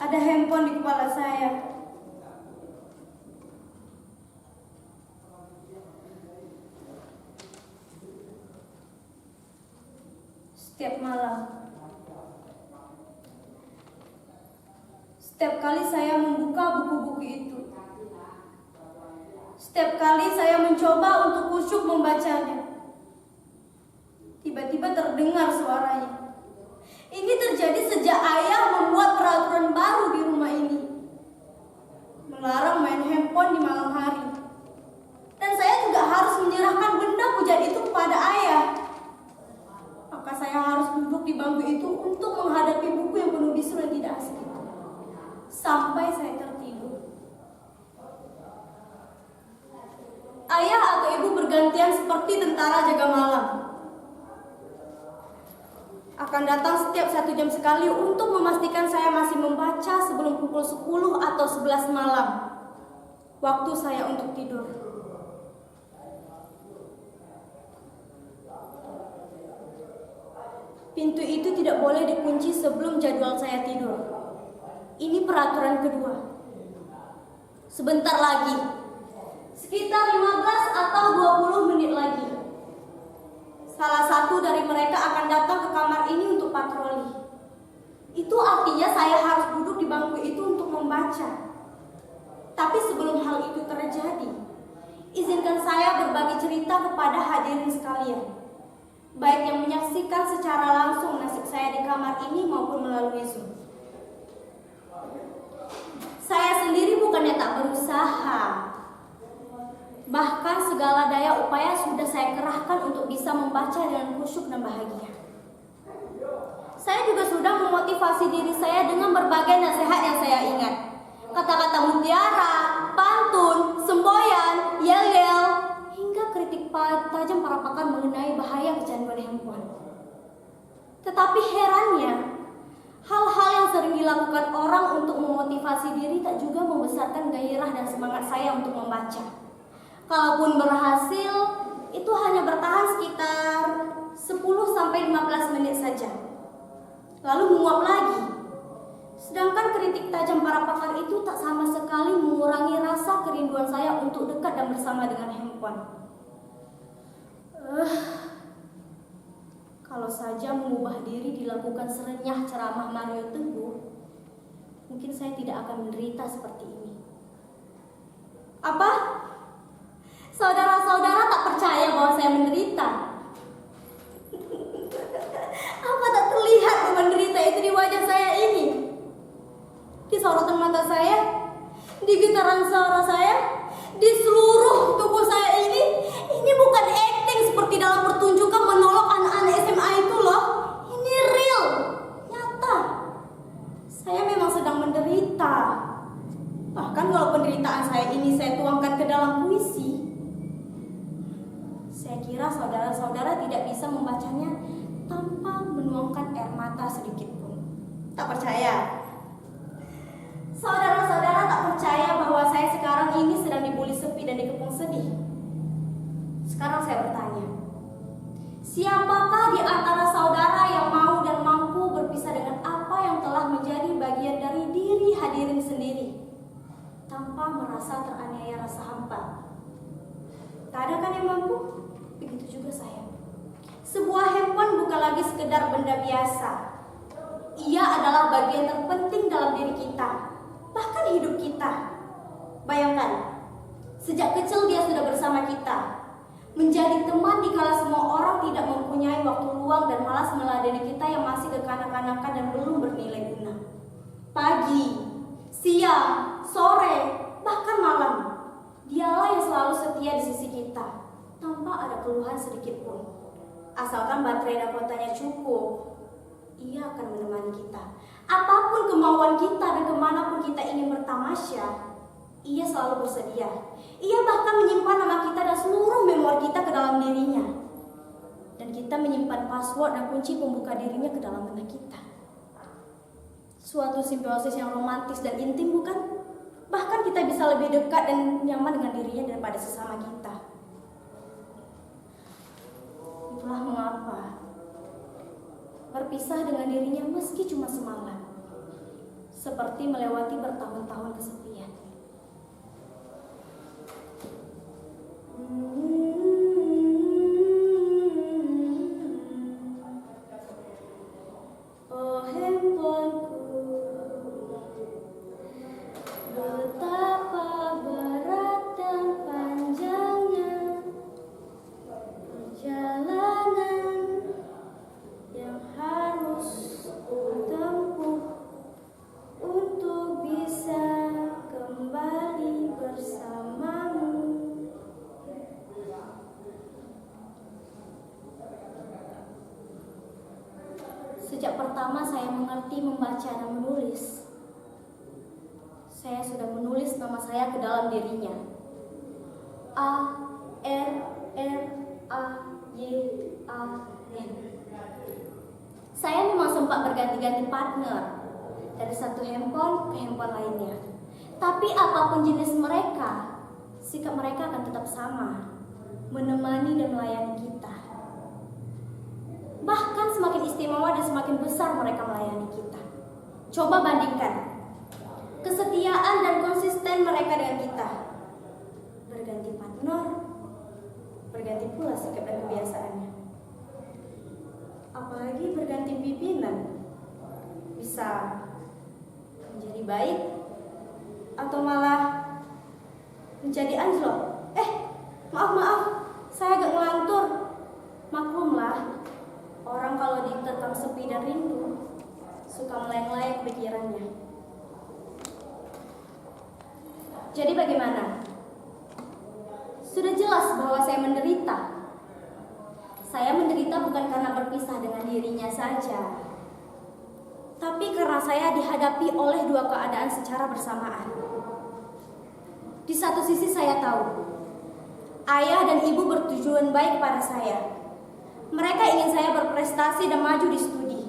Ada handphone di kepala saya. Setiap malam, setiap kali saya membuka buku-buku itu, setiap kali saya mencoba untuk khusyuk membacanya, tiba-tiba terdengar suaranya. Ini terjadi sejak ayah membuat peraturan baru di rumah ini, melarang main handphone di malam hari. Dan saya juga harus menyerahkan benda pujaan itu kepada ayah. Maka saya harus duduk di bangku itu untuk menghadapi buku yang penuh bisu dan tidak asik itu, sampai saya tertidur. Ayah atau ibu bergantian seperti tentara jaga malam, akan datang setiap 1 jam sekali untuk memastikan saya masih membaca sebelum pukul 10 atau 11 malam, waktu saya untuk tidur. Pintu itu tidak boleh dikunci sebelum jadwal saya tidur. Ini peraturan kedua. Sebentar lagi, sekitar 15 atau 20 menit lagi, salah satu dari mereka akan datang ke kamar ini untuk patroli. Itu artinya saya harus duduk di bangku itu untuk membaca. Tapi sebelum hal itu terjadi, izinkan saya berbagi cerita kepada hadirin sekalian, baik yang menyaksikan secara langsung nasib saya di kamar ini maupun melalui Zoom. Saya sendiri bukannya tak berusaha, bahkan segala daya upaya sudah saya kerahkan untuk bisa membaca dengan khusyuk dan bahagia. Saya juga sudah memotivasi diri saya dengan berbagai nasihat yang saya ingat. Kata-kata mutiara, pantun, semboyan, yel-yel, hingga kritik tajam para pakar mengenai bahaya kecanduan handphone. Tetapi herannya, hal-hal yang sering dilakukan orang untuk memotivasi diri tak juga membesarkan gairah dan semangat saya untuk membaca. Kalaupun berhasil, itu hanya bertahan sekitar 10-15 menit saja, lalu menguap lagi. Sedangkan kritik tajam para pakar itu tak sama sekali mengurangi rasa kerinduan saya untuk dekat dan bersama dengan handphone. Kalau saja mengubah diri dilakukan serenyah ceramah Mario Teguh, mungkin saya tidak akan menderita seperti ini. Apa? Saudara-saudara tak percaya bahwa saya menderita? Apa tak terlihat beban derita itu di wajah saya ini? Di sorotan mata saya, di getaran suara saya, di seluruh tubuh saya ini bukan acting seperti dalam pertunjukan menolong anak-anak SMA itu loh. Ini real, nyata. Saya memang sedang menderita. Bahkan kalau penderitaan saya ini saya tuangkan ke dalam puisi, saya kira saudara-saudara tidak bisa membacanya tanpa menuangkan air mata sedikit pun. Tak percaya? Saudara-saudara tak percaya bahwa saya sekarang ini sedang dibuli sepi dan dikepung sedih? Sekarang saya bertanya, siapakah di antara saudara yang mau dan mampu berpisah dengan apa yang telah menjadi bagian dari diri hadirin sendiri, tanpa merasa teraniaya rasa hampa. Tak ada kan yang mampu? Begitu juga saya. Sebuah handphone bukan lagi sekedar benda biasa. Ia adalah bagian terpenting dalam diri kita, bahkan hidup kita. Bayangkan, sejak kecil dia sudah bersama kita, menjadi teman dikala semua orang tidak mempunyai waktu luang dan malas meladeni kita yang masih kekanak-kanakan dan belum bernilai guna. Pagi, siang, sore, bahkan malam, dialah yang selalu setia di sisi kita, tanpa ada keluhan sedikit pun. Asalkan baterai dan kuotanya cukup, ia akan menemani kita. Apapun kemauan kita dan kemanapun kita ingin bertamasya, ia selalu bersedia. Ia bahkan menyimpan nama kita dan seluruh memori kita ke dalam dirinya. Dan kita menyimpan password dan kunci pembuka dirinya ke dalam benak kita. Suatu simbiosis yang romantis dan intim, bukan? Bahkan kita bisa lebih dekat dan nyaman dengan dirinya daripada sesama kita. Itulah mengapa berpisah dengan dirinya meski cuma semalam, seperti melewati bertahun-tahun kesepian. Oh handphoneku, betapa berat dan panjangnya perjalanan yang harus ku tempuh untuk bisa kembali bersamamu. Sejak pertama saya mengerti membaca dan menulis, saya sudah menulis nama saya ke dalam dirinya. A R R A Y A N. Saya memang sempat berganti-ganti partner dari satu handphone ke handphone lainnya. Tapi apapun jenis mereka, sikap mereka akan tetap sama, menemani dan melayani kita. Bahkan semakin istimewa dan semakin besar mereka melayani kita. Coba bandingkan kesetiaan dan konsisten mereka dengan kita. Berganti partner, berganti pula sikap dan kebiasaannya. Apalagi berganti pimpinan, bisa menjadi baik atau malah menjadi anjlok. Maaf, saya agak ngelantur. Maklumlah, orang kalau diterkam sepi dan rindu, suka melayang-layang pikirannya. Jadi bagaimana? Sudah jelas bahwa saya menderita. Saya menderita bukan karena berpisah dengan dirinya saja, tapi karena saya dihadapi oleh dua keadaan secara bersamaan. Di satu sisi saya tahu, ayah dan ibu bertujuan baik pada saya. Mereka ingin saya berprestasi dan maju di studi.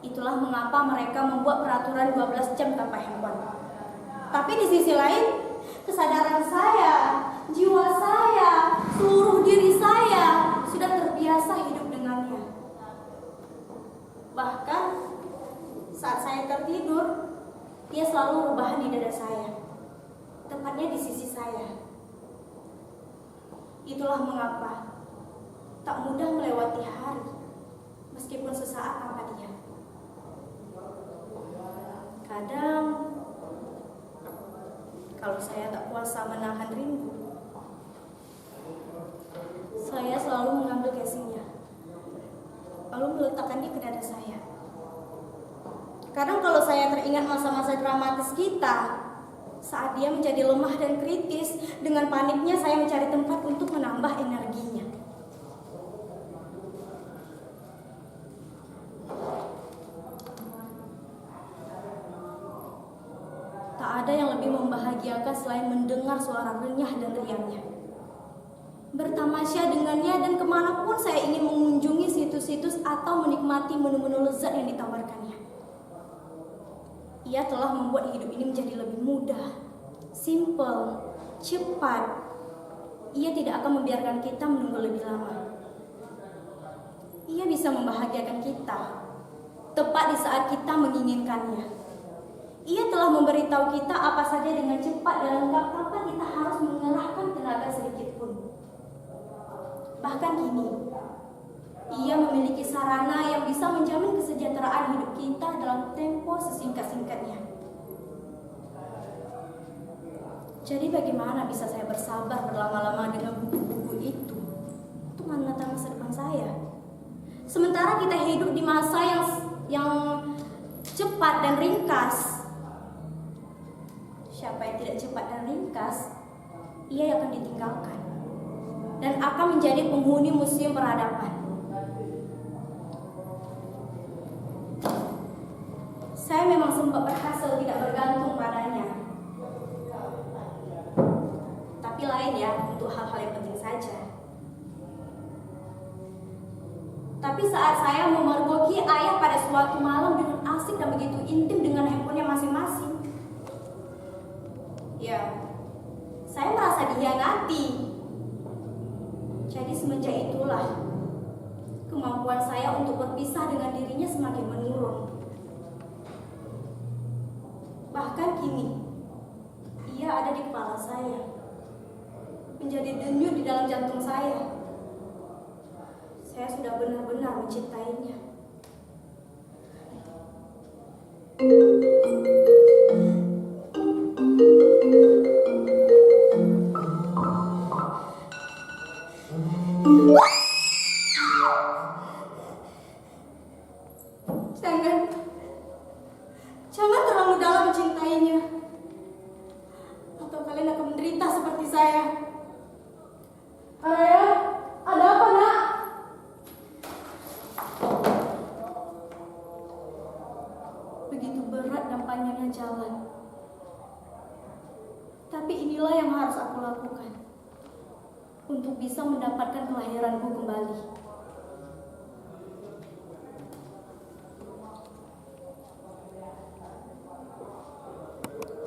Itulah mengapa mereka membuat peraturan 12 jam tanpa handphone. Tapi di sisi lain, kesadaran saya, jiwa saya, seluruh diri saya sudah terbiasa hidup dengannya. Bahkan saat saya tertidur, dia selalu rebahan di dada saya, tepatnya di sisi saya. Itulah mengapa tak mudah melewati hari, meskipun sesaat tanpa dia. Kadang, kalau saya tak kuasa menahan rindu, saya selalu mengambil casingnya, lalu meletakkannya ke dada saya. Kadang kalau saya teringat masa-masa dramatis kita, saat dia menjadi lemah dan kritis, dengan paniknya saya mencari tempat untuk menambah energinya. Tak ada yang lebih membahagiakan selain mendengar suara renyah dan riangnya. Bertamasya dengannya dan kemanapun saya ingin mengunjungi situs-situs atau menikmati menu-menu lezat yang ditawarkannya. Ia telah membuat hidup ini menjadi lebih mudah, simple, cepat. Ia tidak akan membiarkan kita menunggu lebih lama. Ia bisa membahagiakan kita tepat di saat kita menginginkannya. Ia telah memberitahu kita apa saja dengan cepat dan lengkap tanpa kita harus mengerahkan tenaga sedikit pun. Bahkan kini, ia memiliki sarana yang bisa menjamin kesejahteraan hidup kita dalam tempo sesingkat-singkatnya. Jadi bagaimana bisa saya bersabar berlama-lama dengan buku-buku itu untuk menata masa depan saya? Sementara kita hidup di masa yang cepat dan ringkas. Siapa yang tidak cepat dan ringkas, ia akan ditinggalkan dan akan menjadi penghuni museum peradaban. Saya memang sempat berhasil tidak bergantung padanya. Tapi lain ya, untuk hal-hal yang penting saja. Tapi saat saya memergoki ayah pada suatu malam dengan asik dan begitu intim dengan handphonenya masing-masing, ya, saya merasa dihianati. Jadi semenjak itulah kemampuan saya untuk berpisah dengan dirinya semakin menurun. Bahkan kini, ia ada di kepala saya, menjadi denyut di dalam jantung saya. Saya sudah benar-benar mencintainya. Jangan terlalu dalam mencintainya, atau kalian akan menderita seperti saya. Ayah, ada apa nak? Begitu berat dan panjangnya jalan. Tapi inilah yang harus aku lakukan untuk bisa mendapatkan kelahiranku kembali.